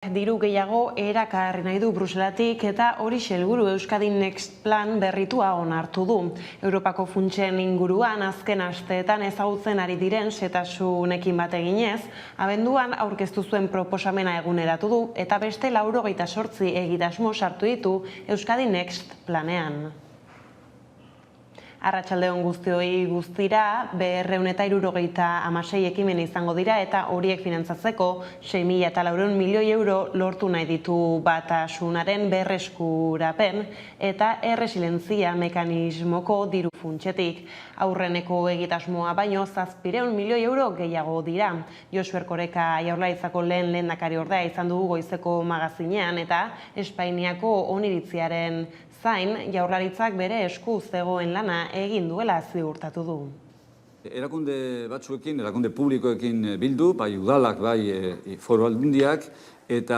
Diru gehiago erakarri nahi du Bruselatik eta hori helburu Euskadi Next Plan berritua onartu du. Europako funtsen inguruan azken asteetan ezagutzen ari diren setasunekin bat eginez, abenduan aurkeztu zuen proposamena eguneratu du eta beste 98 egitasmo sartu ditu Euskadi Next Planean. Arratsaldeon guztioi guztira, 276 ekimen izango dira eta horiek finantzatzeko 6.400 milioi euro lortu nahi ditu batasunaren berreskurapen eta erresilientzia mekanismoko diru funtsetik. Aurreneko egitasmoa baino 700 milioi euro gehiago dira. Josu Erkoreka Jaurlaritzako lehen lehendakariordea izan dugu goizeko magazinean eta Espainiako oniritziaren zain, Jaurlaritzak bere esku zegoen lana egin duela ziurtatu du. Erakunde batzuekin, erakunde publikoekin bildu, bai udalak, bai foru aldundiak, eta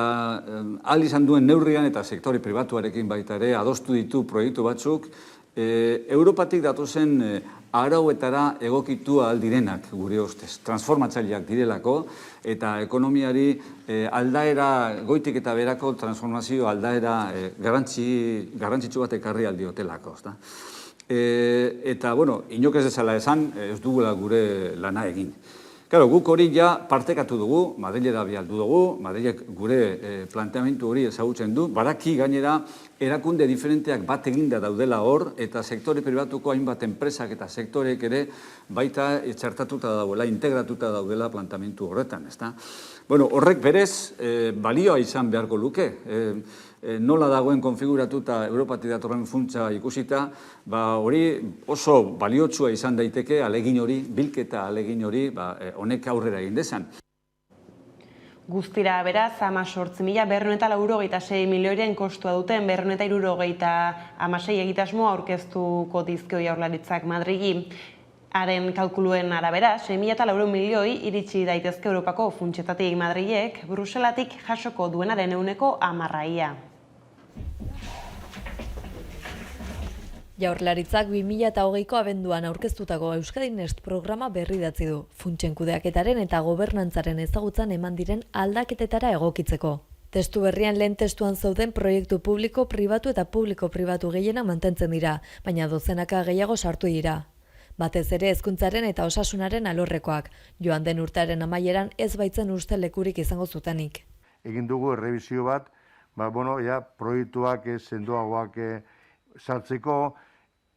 ahal izan duen neurrian eta sektore pribatuarekin baita ere adostu ditu proiektu batzuk, Europatik datozen arauetara egokitu ahal direnak gure ustez, transformatzaileak direlako, eta ekonomiari aldaera, goitik eta berako transformazio aldaera garrantzitsu bat ekarri aldiotelako. Eta, bueno, inok ez dezala esan, ez dugula gure lana egin. Claro, guk hori ja partekatu dugu, Madrilera bialdu dugu, Madrilek gure planteamendu hori ezagutzen du, baraki gainera erakunde diferenteak bat eginda daudela hor, eta sektore pribatuko hainbat enpresak eta sektoreek ere baita txertatuta daudela, integratuta daudela planteamendu horretan, ezta? Bueno, horrek berez balioa izan beharko luke. Nola dagoen konfiguratuta Europatik datorren funtsa ikusita, hori oso baliotsua izan daiteke alegin hori, bilketa alegin hori, honek aurrera egin dezan. Guztira beraz, 18.296 milioiren kostua duten 276 egitasmo aurkeztuko dizkio Jaurlaritzak Madrili. Haren kalkuluen arabera, 6.400 milioi iritsi daitezke Europako funtsetatik Madrilek, Bruselatik jasoko duenaren 10%. Jaurlaritzak 2020ko abenduan aurkeztutako Euskadi Next programa berri idatzi du, funtsen kudeaketaren eta gobernantzaren ezagutzan eman diren aldaketetara egokitzeko. Testu berrian lehen testuan zauden proiektu publiko, pribatu eta publiko-pribatu gehiena mantentzen dira, baina dozenaka gehiago sartu dira. Batez ere hezkuntzaren eta osasunaren alorrekoak, joan den urtearen amaieran ez baitzen uste lekurik izango zutenik. Egin dugu errebizio bat, proiektuak sendoagoak sartzeko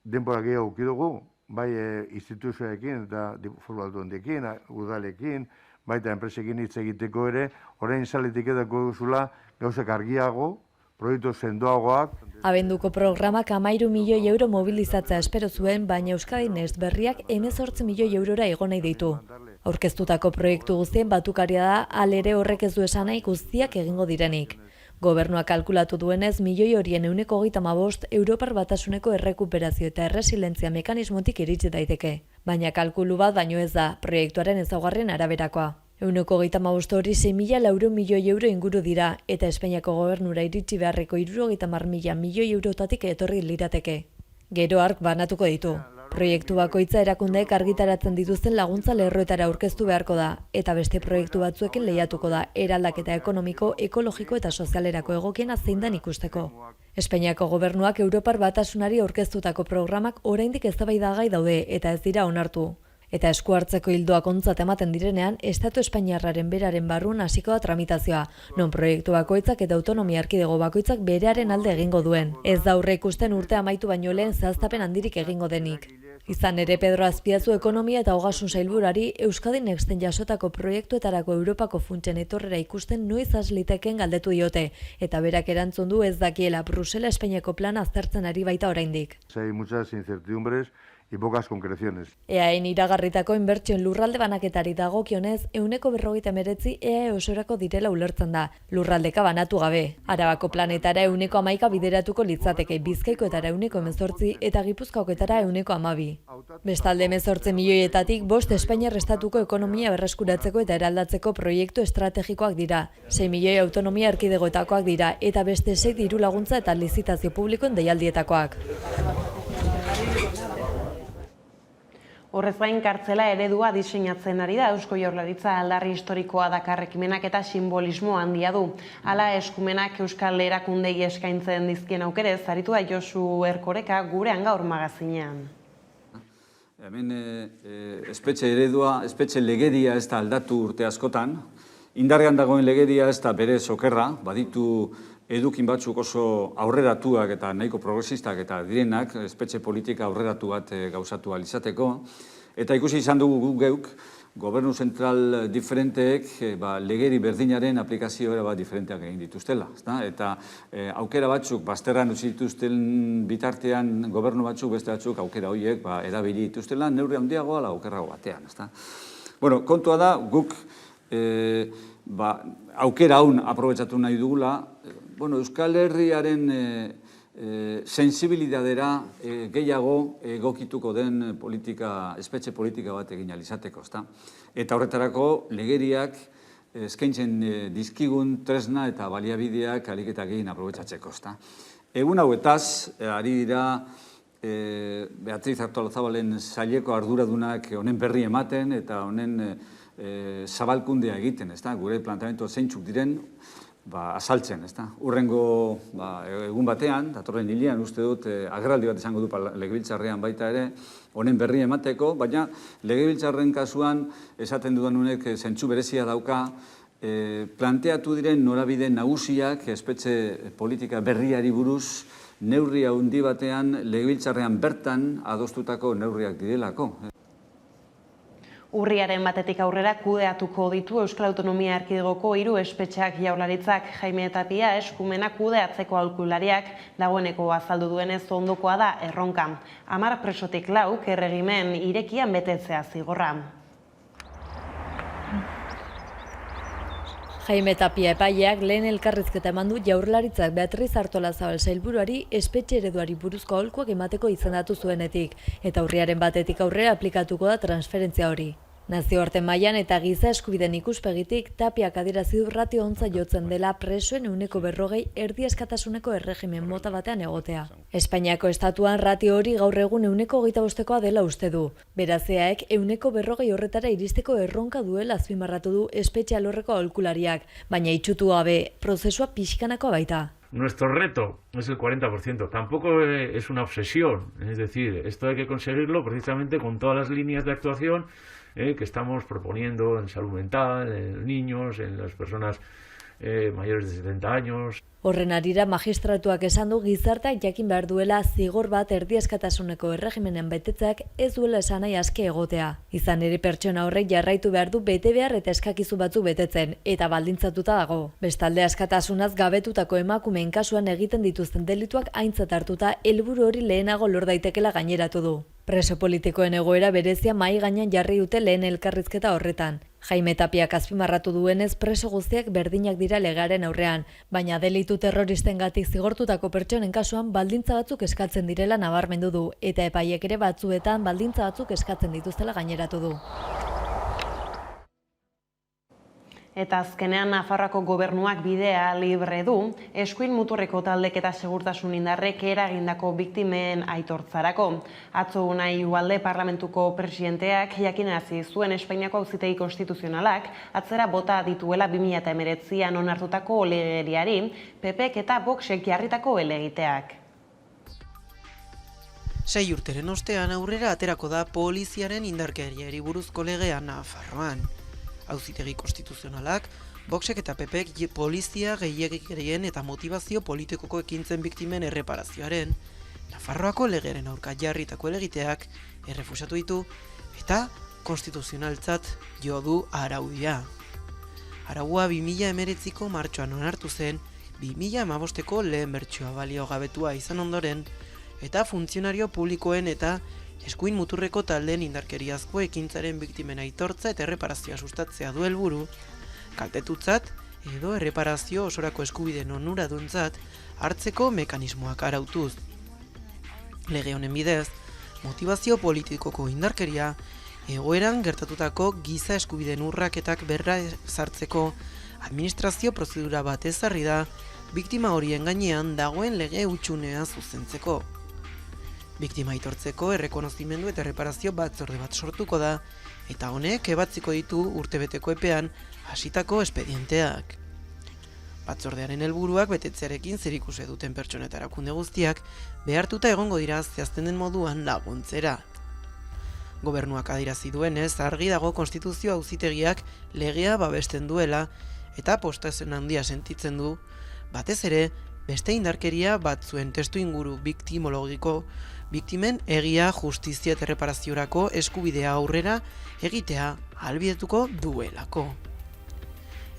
denbora gehiago dugu, bai instituzioekin eta foru aldundiekin, udalekin, baita enpresekin hitz egiteko ere, orain zaletik edako duzula gauzak argiago, proiektu sendoagoak. Abenduko programak 13 milioi euro mobilizatzea espero zuen, baina Euskadi Next berriak 18 milioi eurora igo nahi ditu. Aurkeztutako proiektu guztien batukaria da, alere horrek ez du esan nahi guztiak egingo direnik. Gobernuak kalkulatu duenez, milioi horien 135 Europar Batasuneko errekuperazio eta erresilientzia mekanismotik iritsi daiteke. Baina kalkulu bat baino ez da, proiektuaren ezaugarrien araberakoa. 135 hori 6.400 milioi euro inguru dira, eta Espainiako gobernura iritsi beharreko 70.000 milioi eurotatik etorri lirateke. Gero hark banatuko ditu. Proiektu bakoitza erakundeek argitaratzen dituzten laguntza lerroetara aurkeztu beharko da, eta beste proiektu batzuekin lehiatuko da, eraldaketa ekonomiko, ekologiko eta sozialerako egokiena zein den ikusteko. Espainiako gobernuak Europar Batasunari aurkeztutako programak oraindik eztabaidagai daude eta ez dira onartu. Eta esku hartzeko ildoak ontzat ematen direnean, Estatu Espainiarraren beraren barruan hasiko da tramitazioa, non proiektu bakoitzak eta autonomia erkidego bakoitzak berearen alde egingo duen. Ez da aurre ikusten urte amaitu baino lehen zehaztapen handirik egingo denik. Izan ere Pedro Azpiazu ekonomia eta ogasun sailburuari Euskadi Nexten jasotako proiektuetarako Europako funtsen etorrera ikusten noiz has liteken galdetu diote, eta berak erantzun du ez dakiela Brusela Espainiako plana aztertzen ari baita oraindik. Hay muchas incertidumbres y pocas concreciones. EAEn iragarritako inbertsioen lurralde banaketari dagokionez, 159 EAE osorako direla ulertzen da, lurraldeka banatu gabe. Arabako planetara 111 bideratuko litzateke, Bizkaikoetara 118 eta Gipuzkoaketara 112. Bestalde 18 milioietatik 5 Espainiar estatuko ekonomia berreskuratzeko eta eraldatzeko proiektu estrategikoak dira. 6 milioi autonomia erkidegoetakoak dira eta beste 6 diru laguntza eta lizitazio publikoen deialdietakoak. Horrez gain kartzela eredua diseinatzen ari da Eusko Jaurlaritza aldarri historikoa dakar ekimenak eta simbolismo handia du. Hala eskumenak euskal erakundei eskaintzen dizkien aukerez, aritu da Josu Erkoreka gurean gaur magazinean. Hemen espetxe eredua, espetxe legedia ez da aldatu urte askotan. Indarrean dagoen legedia ez da bere okerra, baditu edukin batzuk oso aurreratuak eta nahiko progresistak eta direnak, espetxe politika aurreratu bat gauzatu alizateko. Eta ikusi izan dugu guk geuk, gobernu zentral diferenteek legeri berdinaren aplikazioa bat diferenteak egin dituztela. Eta aukera batzuk, bazterran utzi dituzten bitartean gobernu batzuk, beste batzuk aukera horiek erabili dituztela, neurri handiagoa ala okerrago batean. Bueno, kontua da, guk aukera haun aprobetxatu nahi dugula, Euskal Herriaren sensibilidadera gehiago egokituko den espetxe politika bat egin alizateko. Eta horretarako legeriak eskaintzen dizkigun tresna eta baliabideak ahalik eta gehien aprobetxatzeko. Egun hauetaz, ari dira Beatriz Artolazabalen saileko arduradunak honen berri ematen eta honen zabalkundea egiten, gure planteamendu zeintzuk diren, azaltzen, Urrengo egun batean, datorren hilean uste dut, agerraldi bat izango du legebiltzarrean baita ere, honen berri emateko, baina legebiltzarren kasuan esaten dudan honek zentzu berezia dauka, planteatu diren norabide nagusiak espetxe politika berriari buruz, neurri handi batean legebiltzarrean bertan adostutako neurriak direlako. Urriaren batetik aurrera kudeatuko ditu Euskal Autonomia Erkidegoko 3 espetxeak Jaurlaritzak. Jaime Tapia eskumenak kudeatzeko aholkulariak dagoeneko azaldu duenez ondokoa da erronka. 10 presotik 4 erregimen irekian betetzea zigorra. Jaime Tapia epaileak lehen elkarrizketa eman du Jaurlaritzak Beatriz Artolazabal sailburuari espetxe ereduari buruzko aholkuak emateko izendatu zuenetik, eta urriaren batetik aurrera aplikatuko da transferentzia hori. Nazioarte mailan eta giza eskubideen ikuspegitik Tapiak adierazi du ratio ontza jotzen dela presoen 40% erdi askatasuneko erregimen mota batean egotea. Espainiako estatuan ratio hori gaur egun 25%koa dela uste du. Beraz, EAek 40% horretara iristeko erronka duela azpimarratu du espetxe alorreko aholkulariak, baina itsutu gabe prozesua pixkanakoa baita. Nuestro reto es el 40%, tampoco es una obsesión, es decir, esto hay que conseguirlo precisamente con todas las líneas de actuación que estamos proponiendo en salud mental, en niños, en las personas mayores de 70 años. Horren arira magistratuak esan du gizarteak jakin behar duela zigor bat erdi askatasuneko erregimenen betetzeak ez duela esan nahi aske egotea. Izan ere pertsona horrek jarraitu behar du bete behar eta eskakizu batzu betetzen, eta baldintzatuta dago. Bestalde askatasunaz gabetutako emakumeen kasuan egiten dituzten delituak aintzat hartuta helburu hori lehenago lor daitekela gaineratu du. Preso politikoen egoera berezia mahai gainean jarri dute lehen elkarrizketa horretan. Jaime Tapiak azpimarratu duenez preso guztiak berdinak dira legearen aurrean, baina delitu terroristengatik zigortutako pertsonen kasuan baldintza batzuk eskatzen direla nabarmendu du, eta epaiek ere batzuetan baldintza batzuk eskatzen dituztela gaineratu du. Eta azkenean Nafarroako gobernuak bidea libre du, eskuin muturreko taldek eta segurtasun indarrek eragindako biktimen aitortzarako. Atzo Unai Ugalde parlamentuko presidenteak jakinarazi zuen Espainiako Auzitegi Konstituzionalak atzera bota dituela 2019an onartutako legeriari, PPek eta Voxek jarritako helegiteak. 6 urteren ostean aurrera aterako da poliziaren indarkeriari buruzko legea Nafarroan. Auzitegi Konstituzionalak, Voxek eta PPek polizia gehiegikerian eta motivazio politikoko ekintzen biktimen erreparazioaren, Nafarroako legearen aurka jarritako helegiteak errefusatu ditu eta konstituzionaltzat jo du araudia. Araua 2019ko martxoan onartu zen, 2015ko lehen bertsioa baliogabetua izan ondoren, eta funtzionario publikoen eta eskuin muturreko taldeen indarkeriazko ekintzaren biktimen aitortza eta erreparazioa sustatzea du helburu, kaltetutzat edo erreparazio osorako eskubideen onuraduntzat hartzeko mekanismoak arautuz. Lege honen bidez, motivazio politikoko indarkeria egoeran gertatutako giza eskubideen urraketak berra sartzeko administrazio prozedura bat ezarri da biktima horien gainean dagoen lege hutsunea zuzentzeko. Biktima aitortzeko errekonozimendu eta erreparazio batzorde bat sortuko da, eta honek ebatziko ditu urtebeteko epean hasitako espedienteak. Batzordearen helburuak betetzearekin zerikusia duten pertsona eta erakunde guztiak behartuta egongo dira zehazten den moduan laguntzera. Gobernuak adierazi duenez, argi dago konstituzio auzitegiak legea babesten duela eta postasun handia sentitzen du, batez ere, beste indarkeria batzuen testu inguru biktimen egia, justizia eta erreparaziorako eskubidea aurrera egitea ahalbidetuko duelako.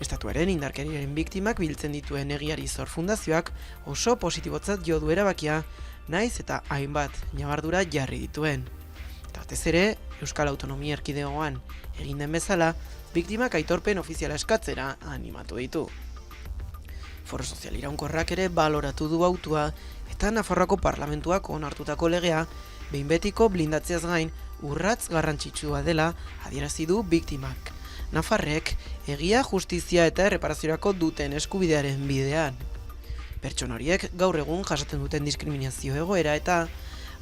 Estatuaren indarkeriaren biktimak biltzen dituen egiari zor fundazioak oso positibotzat jo du erabakia, naiz eta hainbat ñabardura jarri dituen. Batez ere, Euskal Autonomia Erkidegoan egin den bezala, biktimak aitorpen ofiziala eskatzera animatu ditu. Foro Sozial Iraunkorrak ere baloratu du autua eta Nafarroako Parlamentuak onartutako legea behin betiko blindatzeaz gain urratz garrantzitsua dela adierazi du biktimak. Nafarrek egia, justizia eta erreparaziorako duten eskubidearen bidean. Pertsona horiek gaur egun jasaten duten diskriminazio egoera eta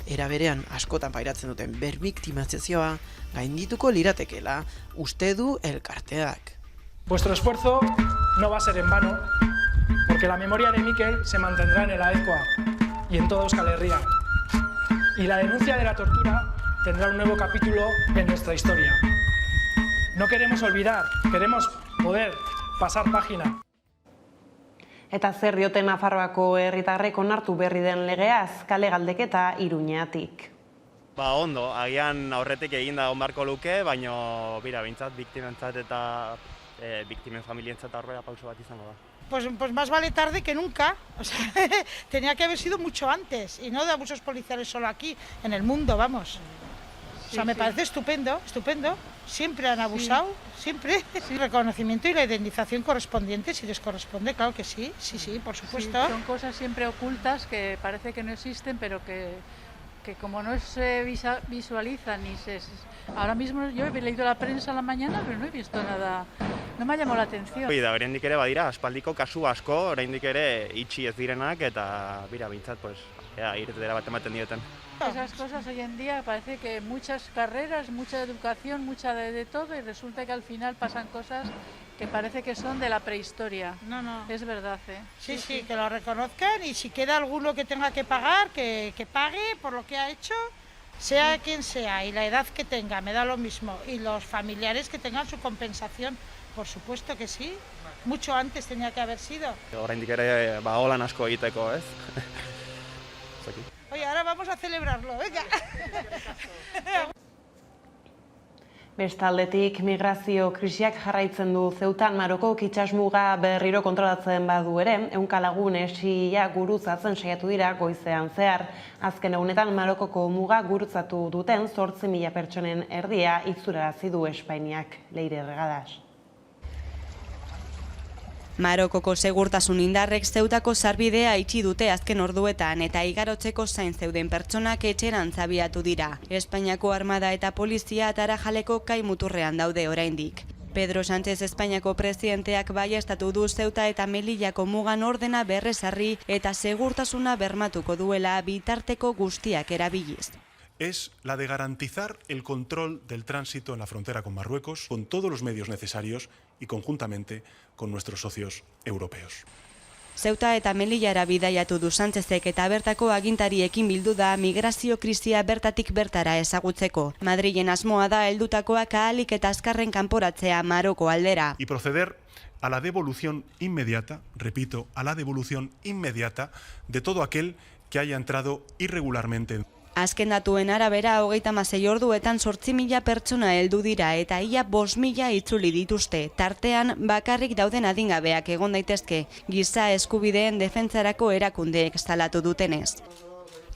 era berean askotan pairatzen duten berbiktimizazioa gaindituko liratekeela uste du elkarteak. Vuestro esfuerzo no va a ser en vano, porque la memoria de Mikel se mantendrá en el AECOA y en toda Euskal Herria. Y la denuncia de la tortura tendrá un nuevo capítulo en nuestra historia. No queremos olvidar, queremos poder pasar página. Eta zer diote Nafarroako herritarrek onartu berri den legeaz, kale galdeketa Iruñatik. Ondo, agian aurretik eginda egon beharko luke, baina behintzat biktimentzat eta biktimen familientzat aurrera pauso bat izango da. Pues más vale tarde que nunca. O sea, tenía que haber sido mucho antes, y no de abusos policiales solo aquí, en el mundo, vamos. O sea, me parece estupendo, estupendo. Siempre han abusado, siempre. El reconocimiento y la indemnización correspondiente, si les corresponde, claro que sí, sí, por supuesto. Sí, son cosas siempre ocultas que parece que no existen, pero que como no se visualizan ni se... Ahora mismo yo he leído la prensa a la mañana, pero no he visto nada, no me ha llamado la atención. Oraindik ere badira, aspaldiko kasu asko, oraindik ere itxi ez direnak, eta behintzat, irtetera bat ematen dioten. Esas cosas hoy en día parece que muchas carreras, mucha educación, mucha de todo, y resulta que al final pasan cosas que parece que son de la prehistoria. No. Es verdad, ¿eh? Sí, que lo reconozcan, y si queda alguno que tenga que pagar, que pague por lo que ha hecho, sea quien sea, y la edad que tenga, me da lo mismo. Y los familiares que tengan su compensación, por supuesto que sí. Mucho antes tenía que haber sido. Oraindik ere holan asko egiteko, ez? Oye, ahora vamos a celebrarlo, venga. Bestaldetik, migrazio krisiak jarraitzen du Zeutan Marokok itsasmuga berriro kontrolatzen badu ere, 100 lagun esia gurutzatzen saiatu dira goizean zehar. Azken egunetan Marokoko muga gurutzatu duten 8.000 pertsonen erdia itzularazi du Espainiak. Leire Regadas. Marokoko segurtasun indarrek Zeutako sarbidea itxi dute azken orduetan eta igarotzeko zain zeuden pertsonak etxerantz abiatu dira. Espainiako armada eta polizia Tarajaleko kai muturrean daude oraindik. Pedro Sánchez Espainiako presidenteak baieztatu du Ceuta eta Melillako mugan ordena berrezarri eta segurtasuna bermatuko duela bitarteko guztiak erabiliz. Es la de garantizar el control del tránsito en la frontera con Marruecos con todos los medios necesarios y conjuntamente con nuestros socios europeos. Ceuta eta Melillara bidaiatu du Sánchezek eta bertako agintariekin bildu da migrazio krisia bertatik bertara ezagutzeko. Madrilen asmoa da heldutakoak ahalik eta azkarren kanporatzea Maroko aldera. Y proceder a la devolución inmediata, repito, a la devolución inmediata de todo aquel que haya entrado irregularmente en Azken datuen arabera 36 orduetan 8.000 pertsona heldu dira eta ia 5.000 itzuli dituzte. Tartean bakarrik dauden adingabeak egon daitezke, giza eskubideen defentsarako erakundeek salatu dutenez.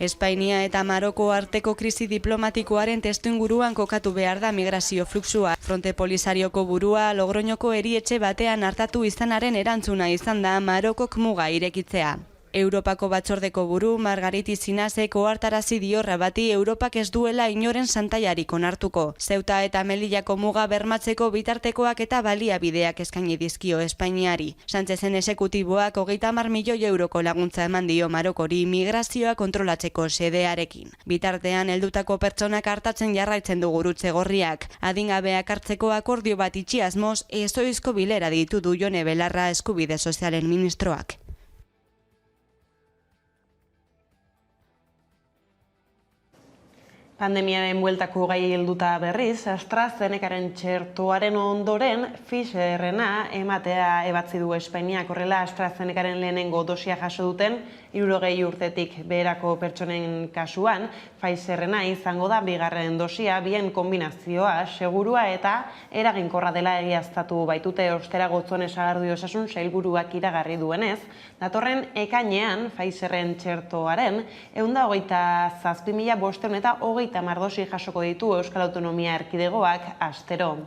Espainia eta Maroko arteko krisi diplomatikoaren testuinguruan kokatu behar da migrazio fluxua. Fronte Polisarioko burua Logroñoko erietxe batean hartatu izanaren erantzuna izan da Marokok muga irekitzea. Europako batzordeko buru Margariti Zinasek ohartarazi dio Rabati Europak ez duela inoren santaiarik onartuko. Ceuta eta Melillako muga bermatzeko bitartekoak eta baliabideak eskaini dizkio Espainiari. Sánchezen esekutiboak 30 milioi euroko laguntza eman dio Marokori migrazioa kontrolatzeko xedearekin. Bitartean heldutako pertsonak hartatzen jarraitzen du Gurutze Gorriak. Adingabeak hartzeko akordio bat itxi asmoz ezoizko bilera ditu du Jone Belarra eskubide sozialen ministroak. Pandemiaren bueltako gai helduta berriz, AstraZenecaren txertoaren ondoren Pfizerrena ematea ebatzi du Espainiak. Horrela, AstraZenecaren lehenengo dosia jaso duten 60 urtetik beherako pertsonen kasuan, Pfizerrena izango da bigarren dosia, bien kombinazioa segurua eta eraginkorra dela egiaztatu baitute. Ostera Gotzone Sagardui Osasun Sailburuak iragarri duenez, datorren ekainean Pfizerren txertoaren 127.500 eta 30 dosi jasoko ditu Euskal Autonomia Erkidegoak astero.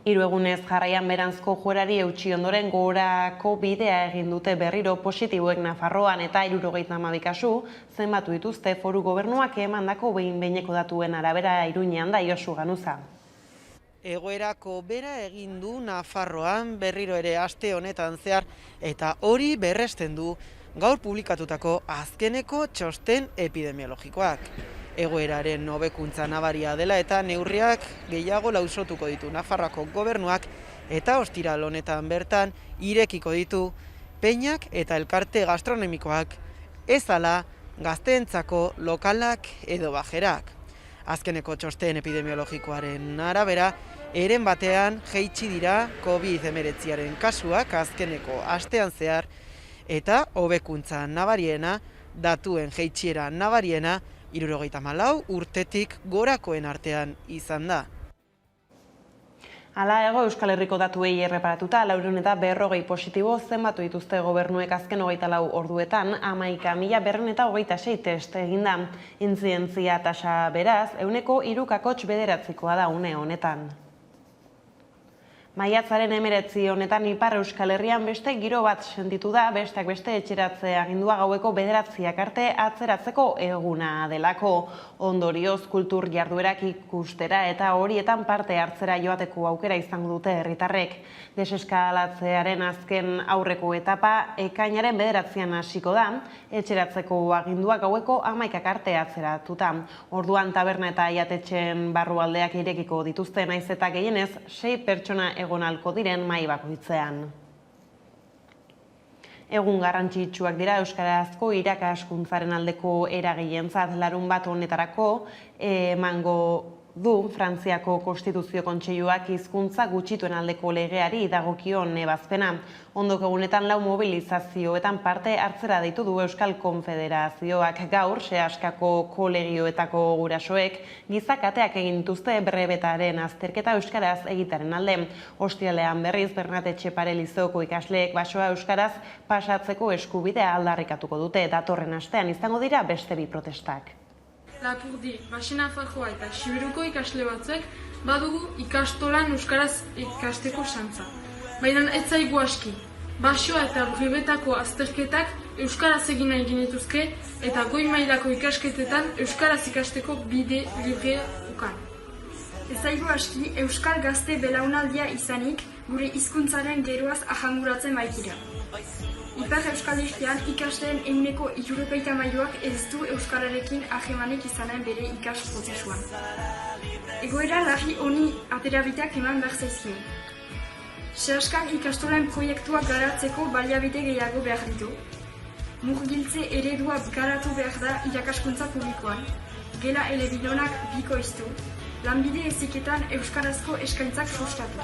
3 egunez jarraian beranzko joerari eutsi ondoren gorako bidea egin dute berriro positiboek Nafarroan eta 72 kasu zenbatu dituzte foru gobernuak emandako behin-behineko datuen arabera. Iruñean da Josu Ganuza. Egoerako bera egin du Nafarroan berriro ere aste honetan zehar eta hori berresten du gaur publikatutako azkeneko txosten epidemiologikoak. Egoeraren hobekuntza nabaria dela eta neurriak gehiago lausotuko ditu Nafarroako gobernuak eta ostiral honetan bertan irekiko ditu peñak eta elkarte gastronomikoak, ez ala gazteentzako lokalak edo bajerak. Azkeneko txosten epidemiologikoaren arabera, eren batean jaitsi dira COVID-19 kasuak azkeneko astean zehar eta hobekuntza nabariena, datuen jaitsiera nabariena, 74 urtetik gorakoen artean izan da. Hala ego Euskal Herriko datuei erreparatuta, 440 positibo zenbatu dituzte gobernuek azken 24 orduetan, 11.226 test eginda. Intzidentzia tasa beraz, 3,9%koa da une honetan. Maiatzaren 19 honetan Ipar Euskal Herrian beste giro bat sentitu da, besteak beste etxeratze agindua gaueko 9 arte atzeratzeko eguna delako. Ondorioz kultur jarduerak ikustera eta horietan parte hartzera joateko aukera izango dute herritarrek. Deseskalatzearen azken aurreko etapa ekainaren 9 hasiko da, etxeratzeko agindua gaueko 11 arte atzeratuta. Orduan taberna eta jatetxeen barrualdeak irekiko dituzte, naiz eta gehienez 6 pertsona egon ahalko diren mahai bakoitzean. Egun garrantzitsuak dira euskarazko irakaskuntzaren aldeko eragileentzat. Larunbat honetarako emango du Frantziako Konstituzio Kontseiluak hizkuntza gutxituen aldeko legeari dagokion ebazpena. Ondoko egunetan 4 mobilizazioetan parte hartzera deitu du Euskal Konfederazioak. Gaur, Seaskako kolegioetako gurasoek gizakateak egin dituzte brebetaren azterketa euskaraz egitaren alde. Ostiralean berriz, Bernat Etxepare Lizoko ikasleek basoa euskaraz pasatzeko eskubidea aldarrikatuko dute. Datorren astean izango dira beste 2 protestak. Lapurdi, Baxenafarroa eta Siberuko ikasle batzuk badugu ikastolan euskaraz ikasteko xantza. Baina ez zaigu aski. Basoa eta brebetako azterketak euskaraz egin nahi genituzke eta goi mailako ikasketetan euskaraz ikasteko bide librea ukan. Ez zaigu aski euskal gazte belaunaldia izanik gure hizkuntzaren geroaz ahanguratzen baitira. Ipar Euskalistean ikasleen 73%ak ez du euskararekin ahemanik izanen bere ikas prozesuan. Egoera larri honi aterabiteak eman behar zaizkio. Seaskan ikastolen proiektuak garatzeko baliabide gehiago behar ditu. Murgiltze eredua garatu behar da irakaskuntza publikoan. Gela elebidonak bikoiztu. Lanbide heziketan euskarazko eskaintzak sustatu.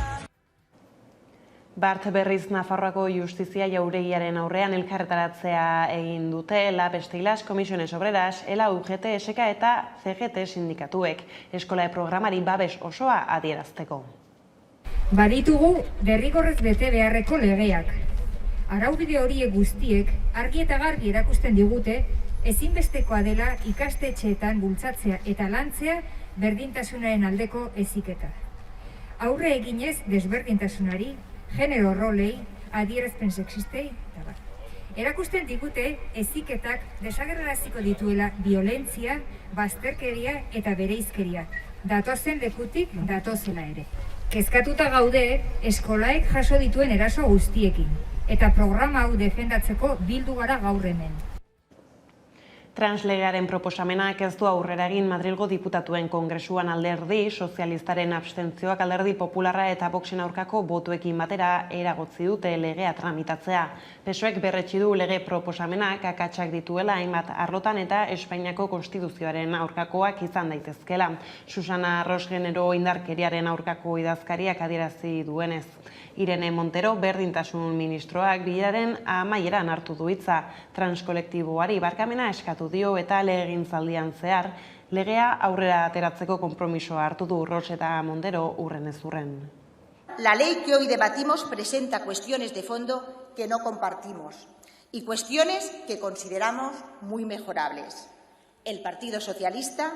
Bart berriz Nafarroako Justizia Jauregiaren aurrean elkarretaratzea egin dute LAB Estilas, Comisiones Obreras, ELA, UGT, SK eta CGT sindikatuek. Eskola programari babes osoa adierazteko. Baditugu derrigorrez bete beharreko legeak. Araubide horiek guztiek argi eta garbi erakusten digute ezinbestekoa dela ikastetxeetan bultzatzea eta lantzea berdintasunaren aldeko heziketa. Aurre eginez desberdintasunari, genero rolei, adierazpen sexistei, Erakusten digute heziketak desagerraraziko dituela violentzia, bazterkeria eta bereizkeria. Datozen lekutik datozela ere. Kezkatuta gaude eskolaek jaso dituen eraso guztiekin. Eta programa hau defendatzeko bildu gara gaur hemen. Translegearen proposamenak ez du aurrera egin Madrilgo diputatuen kongresuan alderdi sozialistaren abstentzioak alderdi popularra eta Voxen aurkako botuekin batera eragotzi dute legea tramitatzea. PSOEk berretsi du lege proposamenak akatsak dituela hainbat arlotan eta Espainiako konstituzioaren aurkakoak izan daitezkela. Susana Ros genero indarkeriaren aurkako idazkariak adierazi duenez. Irene Montero berdintasun ministroak bilaren amaieran hartu du hitza. Transkolektiboari barkamena eskatu dio eta legegintzaldian zehar legea aurrera ateratzeko konpromisoa hartu du Ros eta Montero urren ez urren. La ley que hoy debatimos presenta cuestiones de fondo que no compartimos y cuestiones que consideramos muy mejorables. El Partido Socialista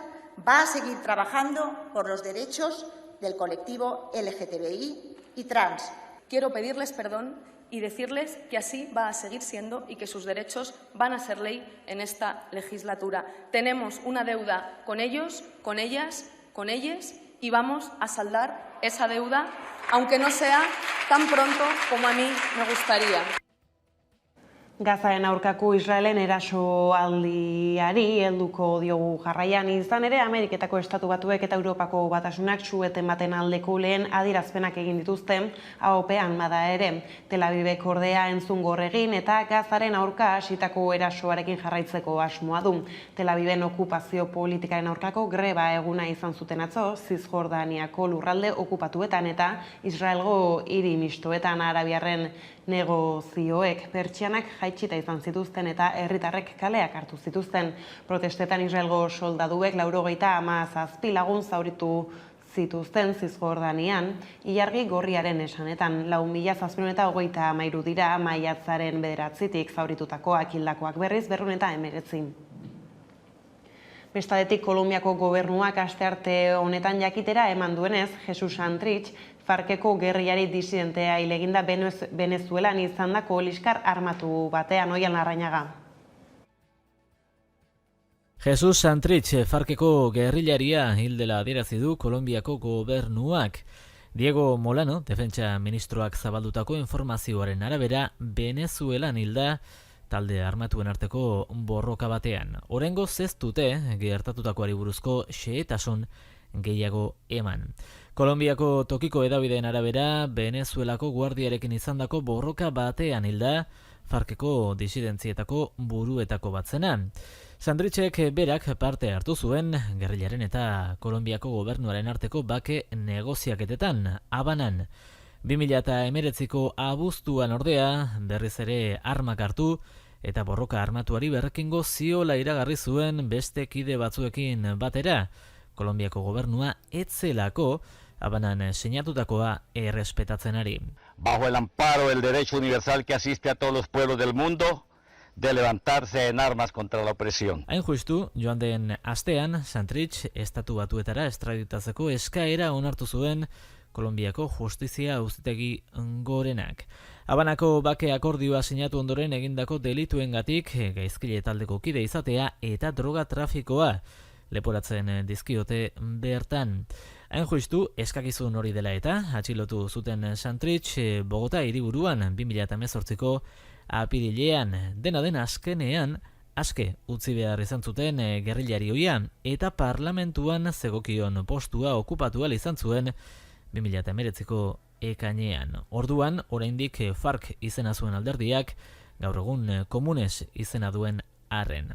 va a seguir trabajando por los derechos del colectivo LGTBI y trans. Quiero pedirles perdón y decirles que así va a seguir siendo y que sus derechos van a ser ley en esta legislatura. Tenemos una deuda con ellos, con ellas, con ellas y vamos a saldar esa deuda, aunque no sea tan pronto como a mí me gustaría. Gazaren aurkako Israelen erasoaldiari helduko diogu jarraian izan ere Ameriketako Estatu Batuek eta Europako Batasunak su-eten baten aldeko lehen adierazpenak egin dituzte AOP-an bada ere. Tel Avivek ordea entzungor egin eta Gazaren aurka hasitako erasoarekin jarraitzeko asmoa du. Tel Aviven okupazio politikaren aurkako greba eguna izan zuten atzo Zizjordaniako lurralde okupatuetan eta Israelgo hiri mistoetan arabiarren negozioek pertsianak jaitsita izan zituzten eta herritarrek kaleak hartu zituzten. Protestetan Israelgo soldaduek 97 lagun zauritu zituzten Zizjordanian, ilargi gorriaren esanetan. 4.723 dira maiatzaren 9-tik zauritutakoak, hildakoak berriz 219. Bestadetik Kolonbiako gobernuak astearte honetan jakitera eman duenez, Jesus Santrich, Farkeko gerriari disidentea hil eginda Venezuelan izandako liskar armatu batean. Oian Larrañaga. Jesus Santrich, Farkeko gerrilaria hil dela adierazi du Kolonbiako gobernuak. Diego Molano, defentsa ministroak zabaldutako informazioaren arabera, Venezuelan hilda talde armatuen arteko borroka batean. Oraingoz ez dute gertatutakoari buruzko xehetasun gehiago eman. Kolonbiako tokiko hedabideen arabera, Venezuelako guardiarekin izandako borroka batean hilda Farkeko disidentzietako buruetako bat zena. Santrichek berak parte hartu zuen gerrilaren eta Kolonbiako gobernuaren arteko bake negoziaketetan, Habanan. 2019ko abuztuan ordea, berriz ere armak hartu eta borroka armatuari berrekingo ziola iragarri zuen beste kide batzuekin batera. Kolonbiako gobernua etzelako Habanan sinatutakoa errespetatzen ari. Bajo el amparo del derecho universal que asiste a todos los pueblos del mundo, de levantarse en armas contra la opresión. Hain justu, joan den astean, Santrich estatu batuetara estraditatzeko eskaera onartu zuen Kolonbiako justizia auzitegi gorenak. Habanako bake akordioa sinatu ondoren egindako delituengatik gaizkile taldeko kide izatea eta droga trafikoa leporatzen dizkiote bertan. Hain justu, eskakizun hori dela eta atxilotu zuten Santrich Bogota hiriburuan 2018ko apirilean. Dena den azkenean, aske utzi behar izan zuten gerrilari hoia eta parlamentuan zegokion postua okupatu ahal izan zuen 2019ko ekainean. Orduan, oraindik FARC izena zuen alderdiak, gaur egun Komunes izena duen arren.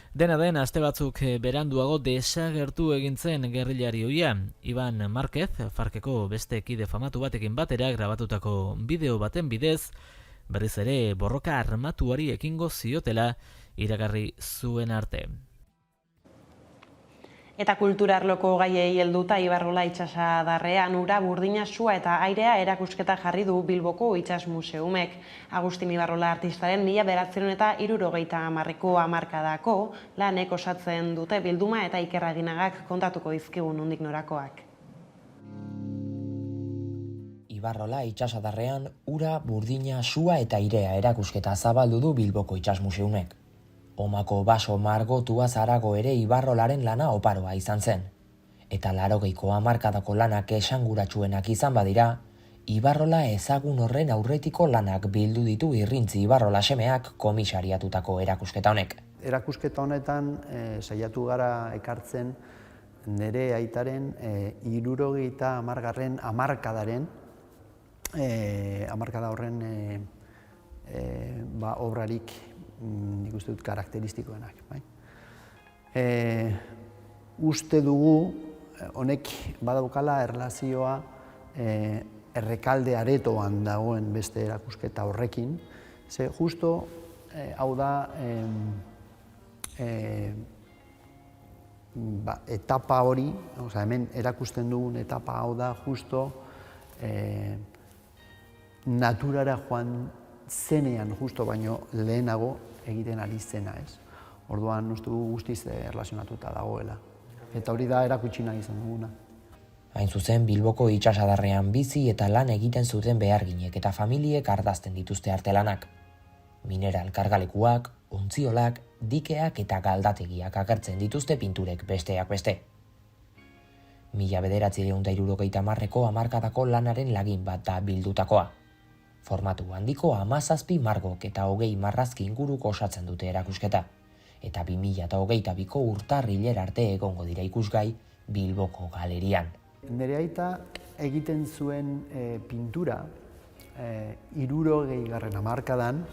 Dena den, aste batzuk beranduago desagertu egintzen gerrilari hoia. Iban Márquez, FARCeko beste kide famatu batekin batera grabatutako bideo baten bidez, berriz ere borroka armatuari ekingo ziotela iragarri zuen arte. Eta kulturarloko gaiei helduta Ibarrola itsasadarrean ura, burdina, sua eta airea erakusketa jarri du Bilboko Itsas Museumek. Agustin Ibarrola artistaren 1970ko hamarkadako lanek osatzen dute bilduma eta Iker Aginagak kontatuko dizkigun nondik norakoak. Ibarrola itsasadarrean ura, burdina, sua eta airea erakusketa zabaldu du Bilboko Itsasmuseumek. Omako baso margotua zarago ere Ibarrolaren lana oparoa izan zen. Eta 80ko hamarkadako lanak esanguratsuenak izan badira, Ibarrola ezagun horren aurretiko lanak bildu ditu Irrintzi Ibarrola semeak komisariatutako erakusketa honek. Erakusketa honetan saiatu gara ekartzen nire aitaren 70. hamarkadaren hamarkada horren obrarik nik uste dut karakteristikoenak. Uste dugu honek badaukala erlazioa Errekalde aretoan dagoen beste erakusketa horrekin, ze justo hau da etapa hori, hemen erakusten dugun etapa hau da justo naturara joan zenean justo baino lehenago egiten ari zena, ez? Orduan uste dugu guztiz erlazionatuta dagoela. Eta hori da erakutsi nahi izan duguna. Hain zuzen, Bilboko itsasadarrean bizi eta lan egiten zuten beharginek eta familiek ardazten dituzte artelanak. Mineral kargalekuak, ontziolak, dikeak eta galdategiak agertzen dituzte pinturek besteak beste. 1970ko hamarkadako lanaren lagin bat da bildutakoa. Formatu handiko 17 margok eta 20 marrazki inguruko osatzen dute erakusketa. Eta 2022ko urtarrilera arte egongo dira ikusgai Bilboko galerian. Nire aita egiten zuen pintura 60. hamarkadan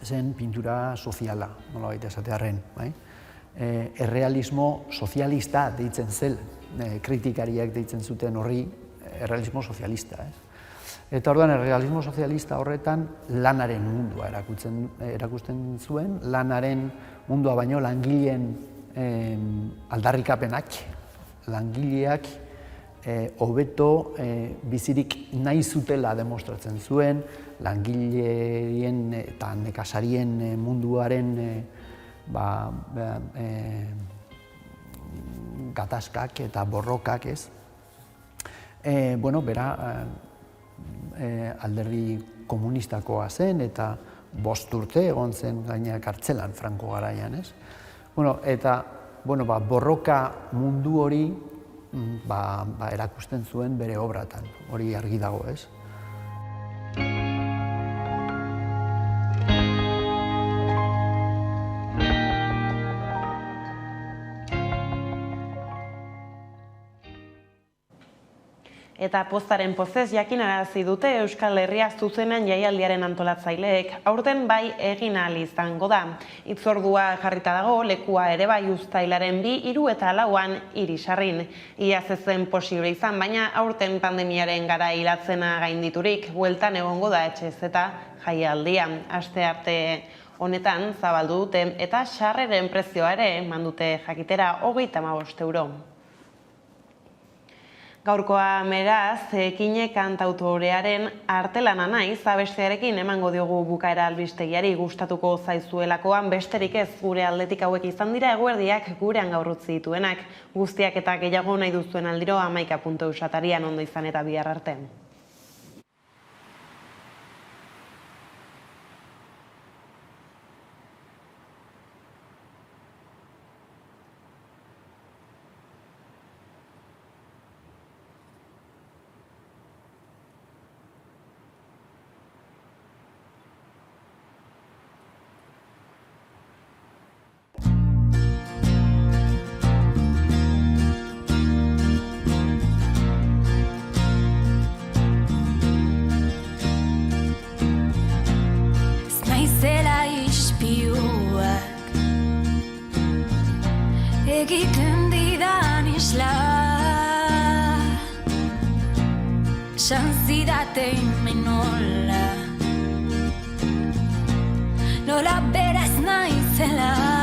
zen pintura soziala, nolabait esatearren. Errealismo sozialista deitzen zen, kritikariak deitzen zuten horri errealismo sozialista. Eta orduan, errealismo sozialista horretan lanaren mundua erakusten zuen, lanaren mundua baino langileen aldarrikapenak, langileak hobeto bizirik nahi zutela demostratzen zuen, langileen eta nekazarien munduaren gatazkak eta borrokak, ez? Bera alderdi komunistakoa zen eta 5 urte egon zen gaina kartzelan Franco garaian, ez? Eta borroka mundu hori erakusten zuen bere obratan, hori argi dago, ez? Eta pozaren pozez jakinarazi dute Euskal Herria zuzenean jaialdiaren antolatzaileek, aurten bai egin ahal izango da. Hitzordua jarrita dago, lekua ere bai uztailaren 2, 3 eta 4 Irisarrin. Iaz ez zen posible izan, baina aurten pandemiaren gara hilatzena gainditurik, bueltan egongo da etxez eta jaialdia. Aste arte honetan zabaldu dute eta sarreren prezioa ere mandute jakitera 35 euro. Gaurkoa meraz, Ekine kantautorearen Artelana naiz abestearekin emango diogu bukaera albistegiari gustatuko zaizuelakoan besterik ez gure aldetik hauek izan dira eguerdiak gurean gaur utzi dituenak. Guztiak eta gehiago nahi duzuen aldiro 11.eus atarian ondo izan eta bihar arte. Egiten didan isla Sanzidaten nola bera ez naizela